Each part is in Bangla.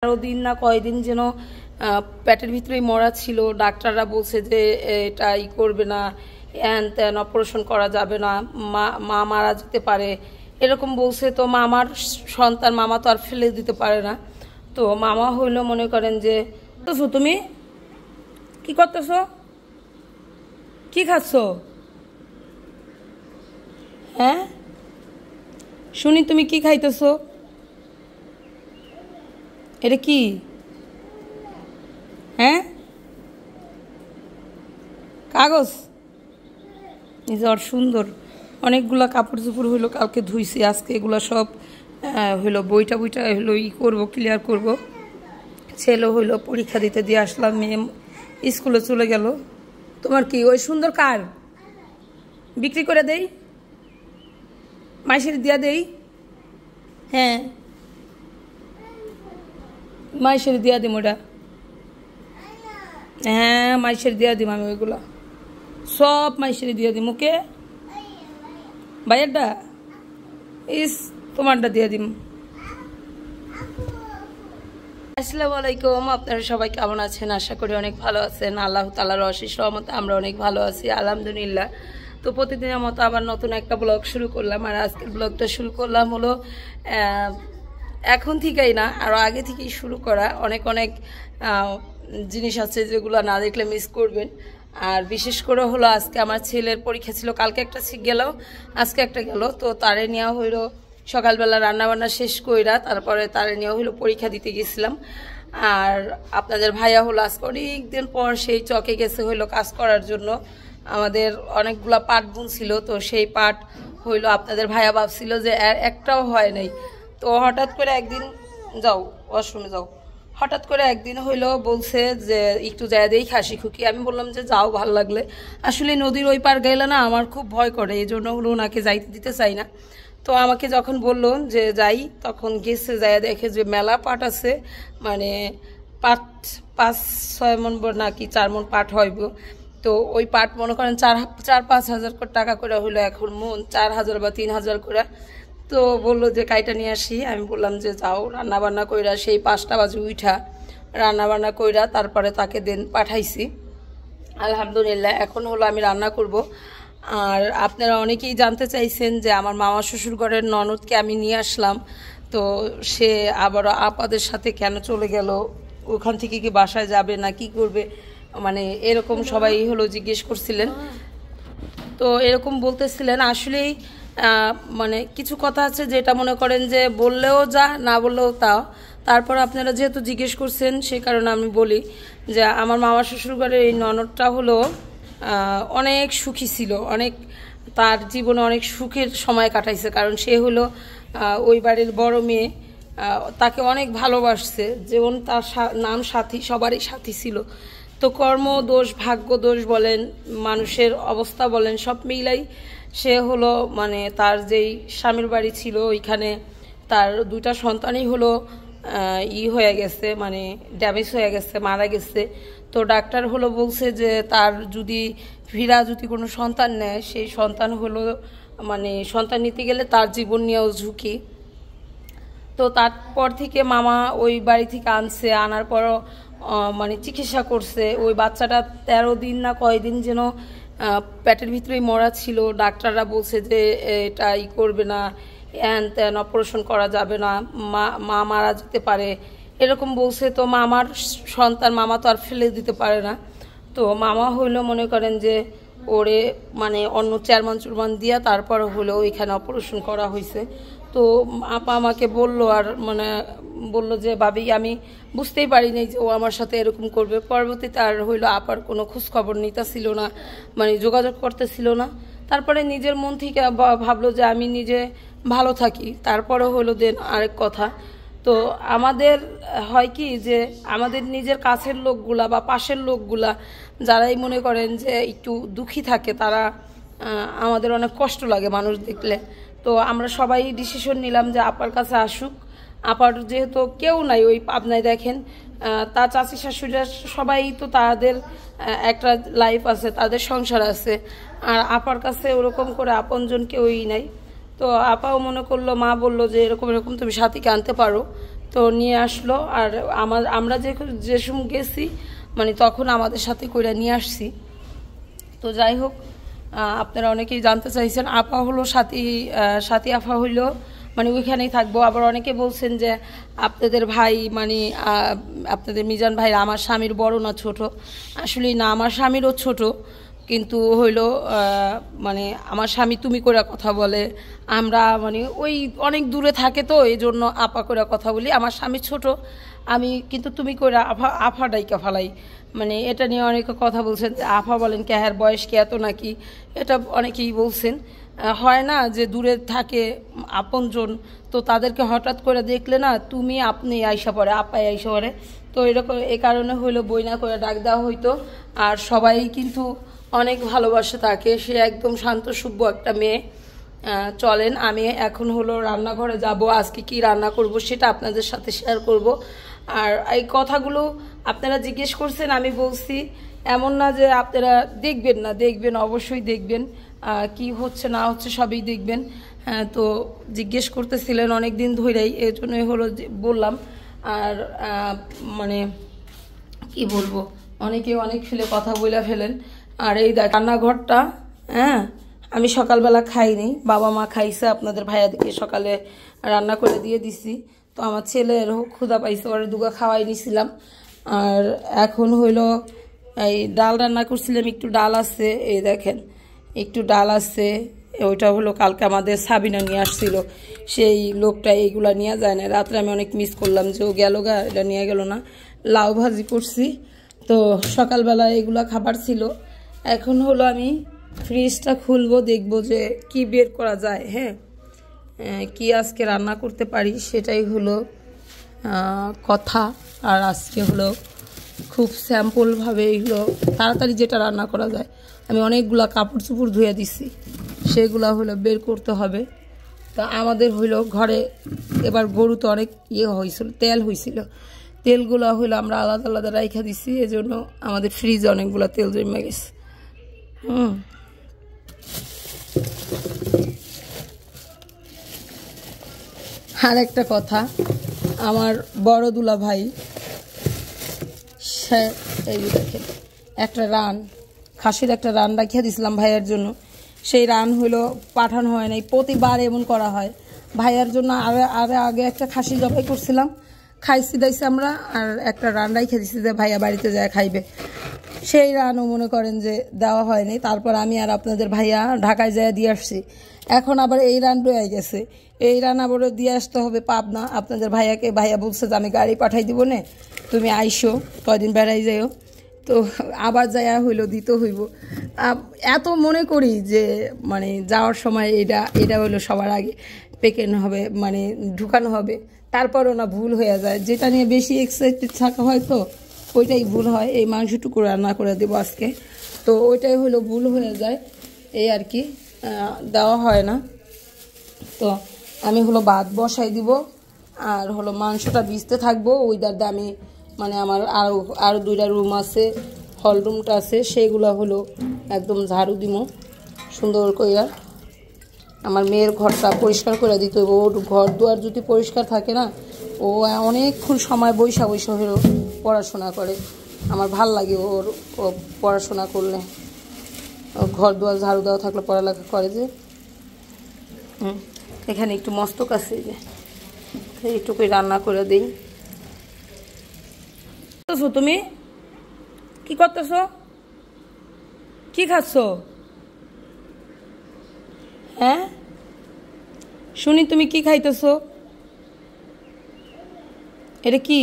দিন না কয়দিন যেন পেটের ভিতরেই মরা ছিল। ডাক্তাররা বলছে যে এটা করবে না, হ্যান ত্যান, অপারেশন করা যাবে না, মা মারা যেতে পারে এরকম বলছে। তো মামার সন্তান, মামা তো আর ফেলে দিতে পারে না। তো মামা হইলো মনে করেন যে, তুমি কি করতেছ, কি খাচ্ছ? হ্যাঁ শুনি তুমি কি খাইতেছ? এটা কি? হ্যাঁ কাগজ নিজর সুন্দর অনেকগুলা কাপড় চোপড় হইলো, কালকে ধুইছি, আজকে এগুলা সব হইলো বইটা হইলো করবো, ক্লিয়ার করব। ছেলে হইলো পরীক্ষা দিতে দিয়ে আসলাম, মেয়ে স্কুলে চলে গেল। তোমার কি ওই সুন্দর কার বিক্রি করে দেই, মাইসের দিয়া দেই? হ্যাঁ মাইসের দিয়া দিম ওটা, হ্যাঁ মাইসের দিয়া দিম আমি, ওইগুলা সব মাইসের দিয়া দিম। ওকে ভাইয়েরটা ইস তোমারটা দিয়া দিম। আসসালামু আলাইকুম, আপনারা সবাই কেমন আছেন? আশা করি অনেক ভালো আছেন। আল্লাহ তাআলার অশেষ রহমতে আমরা অনেক ভালো আছি, আলহামদুলিল্লাহ। তো প্রতিদিনের মতো আবার নতুন একটা ব্লগ শুরু করলাম। আর আজকের ব্লগটা শুরু করলাম হলো এখন থেকেই না, আরও আগে থেকেই শুরু করা। অনেক জিনিস আছে যেগুলো না দেখলে মিস করবেন। আর বিশেষ করে হলো আজকে আমার ছেলের পরীক্ষা ছিল, কালকে একটা গেল, আজকে একটা গেল। তো তারে নেওয়া হইলো সকালবেলা, রান্নাবান্না শেষ কইরা তারপরে তারে নেওয়া হইলো পরীক্ষা দিতে গেছিলাম। আর আপনাদের ভাইয়া হলো আজকে অনেকদিন পর সেই চকে গেছে হইলো কাজ করার জন্য। আমাদের অনেকগুলা পাট বুনছিল, তো সেই পাট হইলো আপনাদের ভাইয়া ভাবছিল যে একটাও হয় নাই। তো হঠাৎ করে একদিন, যাও ওয়াশরুমে যাও, হঠাৎ করে একদিন হইলো বলছে যে একটু যায় দেই খাসি খুকি। আমি বললাম যে যাও, ভালো লাগলে। আসলে নদীর ওই পার গেলে না আমার খুব ভয় করে, এই জন্য হলো ওনাকে যাইতে দিতে চাই না। তো আমাকে যখন বললো যে যাই, তখন গেছে, যায় দেখে যে মেলা পাট আছে, মানে পাট 5-6 মন নাকি 4 মন পাট হইব। তো ওই পাট মনে করেন 4-5 হাজার টাকা করে হইলো এখন মন, 4,000 বা 3,000 করে। তো বললো যে কাইটা নিয়ে আসি। আমি বললাম যে যাও, রান্নাবান্না কইরা সেই 5টা বাজে উঠা রান্নাবান্না কইরা তারপরে তাকে দেন পাঠাইছি। আলহামদুলিল্লাহ এখন হলো আমি রান্না করব। আর আপনারা অনেকেই জানতে চাইছেন যে আমার মামা শ্বশুর ঘরের ননদকে আমি নিয়ে আসলাম, তো সে আবারও আপাদের সাথে কেন চলে গেল, ওখান থেকে কি বাসায় যাবে না কি করবে, মানে এরকম সবাই হলো জিজ্ঞেস করছিলেন। তো এরকম বলতেছিলেন। আসলেই মানে কিছু কথা আছে যেটা মনে করেন যে বললেও যা, না বললেও তাও। তারপর আপনারা যেহেতু জিজ্ঞেস করছেন সে কারণে আমি বলি যে আমার মামা শ্বশুরবাড়ির এই ননদটা হলো অনেক সুখী ছিল, অনেক তার জীবনে অনেক সুখের সময় কাটাইছে। কারণ সে হলো ওই বাড়ির বড় মেয়ে, তাকে অনেক ভালোবাসছে, যেমন তার নাম সাথী, সবারই সাথী ছিল। তো কর্ম দোষ, ভাগ্য দোষ বলেন, মানুষের অবস্থা বলেন, সব মিলাই সে হলো মানে তার যেই স্বামীর বাড়ি ছিল ওইখানে তার 2টা সন্তানই হলো হয়ে গেছে, মানে ড্যামেজ হয়ে গেছে, মারা গেছে। তো ডাক্তার হলো বলছে যে তার যদি যদি কোনো সন্তান নেয়, সেই সন্তান হলো মানে সন্তান নিতে গেলে তার জীবন নিয়েও ঝুঁকি। তো তারপর থেকে মামা ওই বাড়ি থেকে আনছে, আনার পরও মানে চিকিৎসা করছে। ওই বাচ্চাটা 13 দিন না কয়দিন যেন পেটের ভিতরেই মরা ছিল। ডাক্তাররা বলছে যে এটা করবে না, হ্যান ত্যান, অপারেশন করা যাবে না, মা মারা যেতে পারে এরকম বলছে। তো মামার সন্তান, মামা তো আর ফেলে দিতে পারে না। তো মামা হইলো মনে করেন যে ওরে মানে অন্য চেয়ারম্যান দিয়া তারপর হলো ওইখানে অপারেশন করা হয়েছে। তো আপা আমাকে বললো, আর মানে বললো যে ভাবি আমি বুঝতেই পারিনি যে ও আমার সাথে এরকম করবে। পরবর্তীতে আর হইলো আপার কোনো খোঁজখবর নিতেছিল না, মানে যোগাযোগ করতেছিল না। তারপরে নিজের মন থেকে ভাবলো যে আমি নিজে ভালো থাকি, তারপরে হইলো দেন আরেক কথা। তো আমাদের হয় কি যে আমাদের নিজের কাছের লোকগুলা বা পাশের লোকগুলা যারাই মনে করেন যে একটু দুঃখী থাকে, তারা আমাদের অনেক কষ্ট লাগে মানুষ দেখলে। তো আমরা সবাই ডিসিশন নিলাম যে আপার কাছে আসুক। আপার যেহেতু কেউ নাই ওই পাবনায়, দেখেন তার চাচি শাশুড়িরা সবাই তো তাদের একটা লাইফ আছে, তাদের সংসার আছে। আর আপার কাছে ওরকম করে আপনজন কেউই নাই। তো আপাও মনে করলো, মা বললো যে এরকম এরকম তুমি সাথীকে আনতে পারো। তো নিয়ে আসলো। আর আমরা যে সময় গেছি মানে তখন আমাদের সাথে কইরা নিয়ে আসছি। তো যাই হোক, আপনারা অনেকেই জানতে চাইছেন। আপা হলো সাথী আপা হইলো মানে ওইখানেই থাকবো। আবার অনেকে বলছেন যে আপনাদের ভাই মানে আপনাদের মিজান ভাই আমার স্বামীর বড় না ছোট। আসলে না, আমার স্বামীরও ছোট, কিন্তু হইলো মানে আমার স্বামী তুমি করে কথা বলে। আমরা মানে ওই অনেক দূরে থাকে, তো এই জন্য আপা করে কথা বলি। আমার স্বামী ছোট, আমি কিন্তু তুমি করে আফা ডাইকা ফালাই। মানে এটা নিয়ে অনেকে কথা বলছেন, আফা বলেন কে, হ্যাঁ বয়স কি এত নাকি, এটা অনেকেই বলছেন। হয় না যে দূরে থাকে আপনজন, তো তাদেরকে হঠাৎ করে দেখলে না তুমি আপনি আইসা পড়ে, আপাই আইসা পড়ে। তো এরকম এই কারণে হইলো বইনা করে ডাক দেওয়া হইতো। আর সবাই কিন্তু অনেক ভালোবাসে তাকে, সে একদম শান্ত সভ্য একটা মেয়ে। চলেন আমি এখন হলো রান্নাঘরে যাব, আজকে কি রান্না করব সেটা আপনাদের সাথে শেয়ার করব। আর এই কথাগুলো আপনারা জিজ্ঞেস করছেন, আমি বলছি এমন না যে আপনারা দেখবেন না, দেখবেন, অবশ্যই দেখবেন। কি হচ্ছে না হচ্ছে সবই দেখবেন। তো জিজ্ঞেস করতেছিলেন অনেক দিন ধরেই, এই জন্যই হলো বললাম। আর মানে কি বলবো, অনেকে অনেক ফেলে কথা বলে ফেলেন। আর এই দেখ রান্নাঘরটা, হ্যাঁ আমি সকালবেলা খাইনি, বাবা মা খাইছে, আপনাদের ভাইয়াদেরকে সকালে রান্না করে দিয়ে দিছি। তো আমার ছেলের ক্ষুধা পাইছে, ওরে দুগা খাওয়াই নিছিলাম। আর এখন হইলো এই ডাল রান্না করছিলাম, একটু ডাল আছে, এই দেখেন একটু ডাল আছে। ওইটা হলো কালকে আমাদের সাবিনা নিয়ে আসছিল, সেই লোকটা এইগুলা নিয়ে যায় না। রাত্রে আমি অনেক মিস করলাম যে ও গেল গা, এটা নিয়ে গেল না। লাউ ভাজি করছি, তো সকালবেলা এগুলা খাবার ছিল। এখন হলো আমি ফ্রিজটা খুলবো, দেখবো যে কি বের করা যায়। হ্যাঁ, কি আজকে রান্না করতে পারি সেটাই হলো কথা। আর আজকে হলো খুব স্যাম্পলভাবে এইগুলো তাড়াতাড়ি যেটা রান্না করা যায়। আমি অনেকগুলা কাপড় চোপড় ধুয়ে দিছি, সেগুলা হলো বের করতে হবে। তা আমাদের হইলো ঘরে এবার গরুতে অনেক হয়েছিল, তেল হয়েছিল, তেলগুলো হইলো আমরা আলাদা আলাদা রাইখা দিছি, এজন্য আমাদের ফ্রিজে অনেকগুলো তেল জমে গেছে। আর একটা কথা, আমার বড় দুলা ভাই সে এই দেখেন একটা খাসির একটা রান রাখিয়া দিছিলাম ভাইয়ের জন্য, সেই রান হইলো পাঠানো হয় নাই। প্রতিবার এমন করা হয় ভাইয়ের জন্য। আগে একটা খাসি জবাই করছিলাম, খাইছি দাইছি আমরা, আর একটা রান রাইখা দিছি যে ভাইয়া বাড়িতে যায় খাইবে। সেই রানও মনে করেন যে দেওয়া হয়নি। তারপর আমি আর আপনাদের ভাইয়া ঢাকায় যায় দিয়ে আসছি। এখন আবার এই রান রয়ে গেছে, এই রান আবার দিয়ে আসতে হবে পাবনা। আপনাদের ভাইয়া বলছে যে আমি গাড়ি পাঠাই দিব না, তুমি আইসো কয়দিন বেড়াই যাইও। তো আবার যাইয়া হইলো দিতে হইব। এত মনে করি যে মানে যাওয়ার সময় এটা হইলো সবার আগে পেকেন হবে, মানে ঢুকানো হবে। তারপরও না ভুল হয়ে যায়, যেটা নিয়ে বেশি এক্সাইটেড থাকা হয় তো ওইটাই ভুল হয়। এই মাংসটুকু রান্না করে দেবো আজকে, তো ওইটাই হলো ভুল হয়ে যায়, এই আর কি, দেওয়া হয় না। তো আমি হলো ভাত বসাই দিব, আর হলো মাংসটা ভিজতে থাকবো। ওইটার আমি মানে আমার আরও 2টা রুম আছে, হল রুমটা আছে, সেইগুলো হলো একদম ঝাড়ু দিব সুন্দর করে। আমার মেয়ের ঘরটা পরিষ্কার করে দিতে হবে। ওর ঘর দুয়ার যদি পরিষ্কার থাকে না, ও অনেকক্ষণ সময় বৈশা হলো পড়াশোনা করে। আমার ভাল লাগে ওর পড়াশোনা করলে, ঘর দুয়ার ঝাড়ু দেওয়া থাকলে পড়ালেখা করে। যে এখানে একটু মস্তক আছে, যে এইটুকুই রান্না করে দিই। তুমি কি করতেছ, কি খাচ্ছ? হ্যাঁ শুনি তুমি কি খাইতেছ, এটা কি?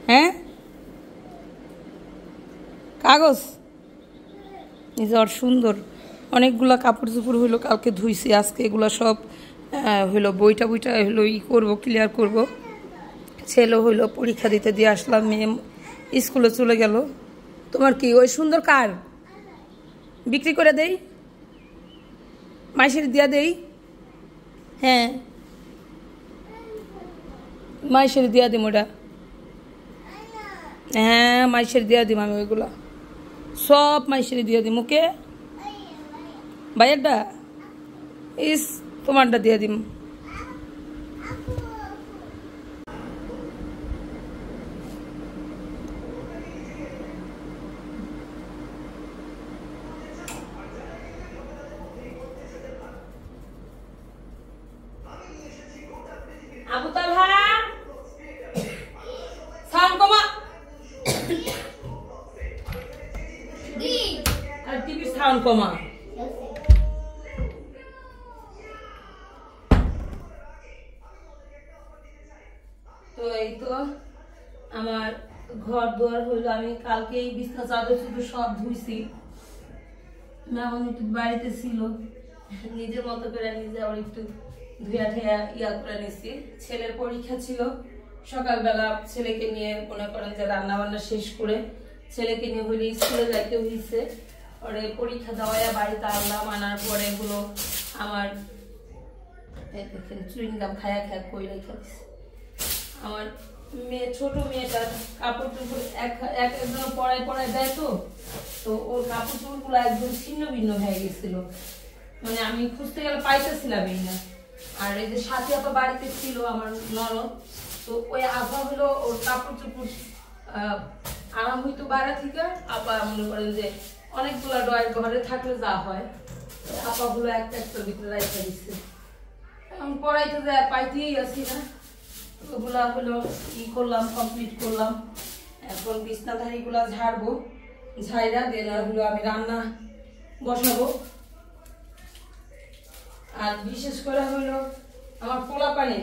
হ্যাঁ কাগজ নিজের সুন্দর অনেকগুলা কাপড় চোপড় হইলো, কালকে ধুইছি, আজকে এগুলো সব হইলো বইটা হইলো করবো, ক্লিয়ার করব। ছেলে হইলো পরীক্ষা দিতে দিয়ে আসলাম, মেয়ে স্কুলে চলে গেল। তোমার কি ওই সুন্দর কার বিক্রি করে দেই, মাইসের দিয়া দেই? হ্যাঁ মাইসের দিয়া দিম ওটা, হ্যাঁ মাইসের দিয়া দিম আমি, ওইগুলা সব মাইসের দিয়া দিম। ওকে ভাইয়ারটা তোমারটা দিয়া দিম। কমা। তো এই তো আমার ঘর দুয়ার হইলো, আমি কালকে বিছনা চাদর চুদর সব ধুইছি। মেহমান একটু বাড়িতে ছিল, নিজের মতো করে নিজে আবার একটু ধুয়া ঠেয়া ইয়া করে নিচ্ছি। ছেলের পরীক্ষা ছিল সকালবেলা, ছেলেকে নিয়ে মনে করেন যে রান্না বান্না শেষ করে ছেলেকে নিয়ে হইলে স্কুলে যাইতে হয়েছে। পরে পরীক্ষা দেওয়া বাড়িতে আনলাম, আনার পরে এগুলো আমার দেখেন চুইংগাম খায়া খায়া কই রেখে দিচ্ছে। আমার মেয়ে, ছোট মেয়েটার কাপড় চোপড় একদম পড়ায় পড়ায় দেয়, তো ওর কাপড় চোপড় গুলো একদম ছিন্ন ভিন্ন হয়ে গেছিল, মানে আমি খুঁজতে গেলে পাইতেছিলামই না। আর এই যে সাথী আপা বাড়িতে ছিল আমার ননদ, তো ওই আপা হলো ওর কাপড় চোপড় আরাম হইতো বাইরে থেকে। আপা মনে করেন যে অনেকগুলা ডয়ের ঘরে থাকলে যা হয়, আপা গুলো একটা একটা ভিতরে রাইখা দিচ্ছে। আমি পড়াইতে যায় পাইতেই আসি না, ওগুলা হলো ই করলাম, কমপ্লিট করলাম। এখন বিছনাধারী গুলা ঝাড়বো, ঝাইরা দেন হলো আমি রান্না বসাবো। আর বিশেষ করে হলো আমার পোলা পানি,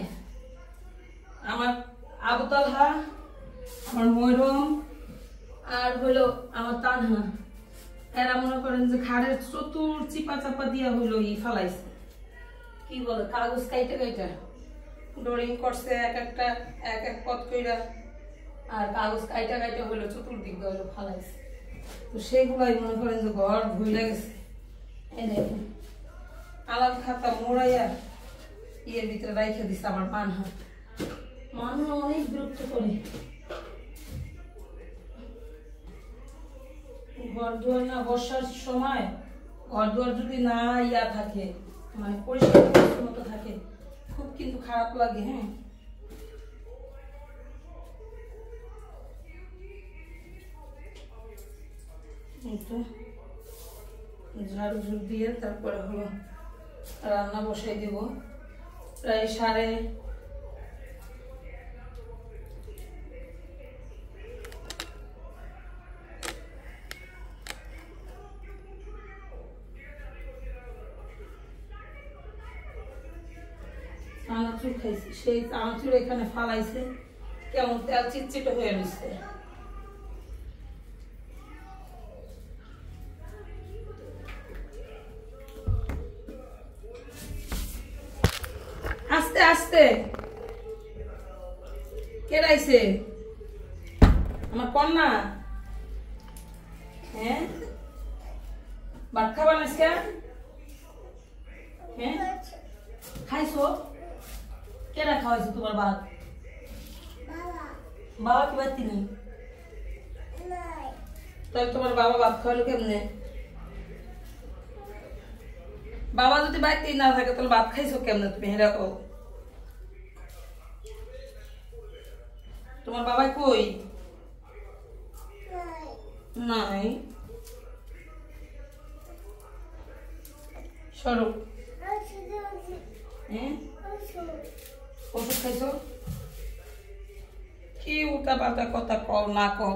আমার আবতালহা, আমার ময়রম, আর হলো আমার তানহা, এরা মনে করেন যে খাড়ের চতুর চিপা চাপা দিয়া হইলো ই ফালাইছে, কি বলে কাগজ কাইটা কাইটা ড্রয়িং করছে এক একটা এক এক পথ কইরা, আর কাগজ কাইটা কাইটা হইলো চতুর্দিক দিয়ে হইলো ফালাইছে। তো সেগুলাই মনে করেন যে ঘর ভুলে গেছে। এই দেখেন আলাম খাতা মোড়াইয়া ইয়ের ভিতরে রাইখা দিছে আমার মানহা। মানহা অনেক বিরক্ত করে, ঘর দুয়ার না বর্ষার সময় ঘর দুয়ার যদি না ইয়া থাকে, মানে পরিষ্কার মতো থাকে, খুব কিন্তু খারাপ লাগে। হ্যাঁ, ঝাড়ু ঝুড় দিয়ে তারপরে হলো রান্না বসাই দেব। প্রায় সাড়ে চানাচুর খাইছি, সেই চানাচুর এখানে ফালাইছে, কেমন তেল চিটচিটে হয়ে গেছে। আস্তে আস্তে কে রাইছে আমার কন্যা? হ্যাঁ, ভাত খাবার আজকে? হ্যাঁ, খাইছো? কেনা খাওয়াইছো তোমার ভাত? বাবা কি বাড়তি নেই? তাহলে তোমার বাবা ভাত খাওয়ালো কেমনে? বাবা যদি বাড়তি না থাকে তাহলে ভাত খাইছো কেমনে তুমি? হেরা কও, তোমার বাবা কই? নাই, সরো। হ্যাঁ, ওষুধ খাইছো? কি উল্টা পাল্টা কথা কও না কও।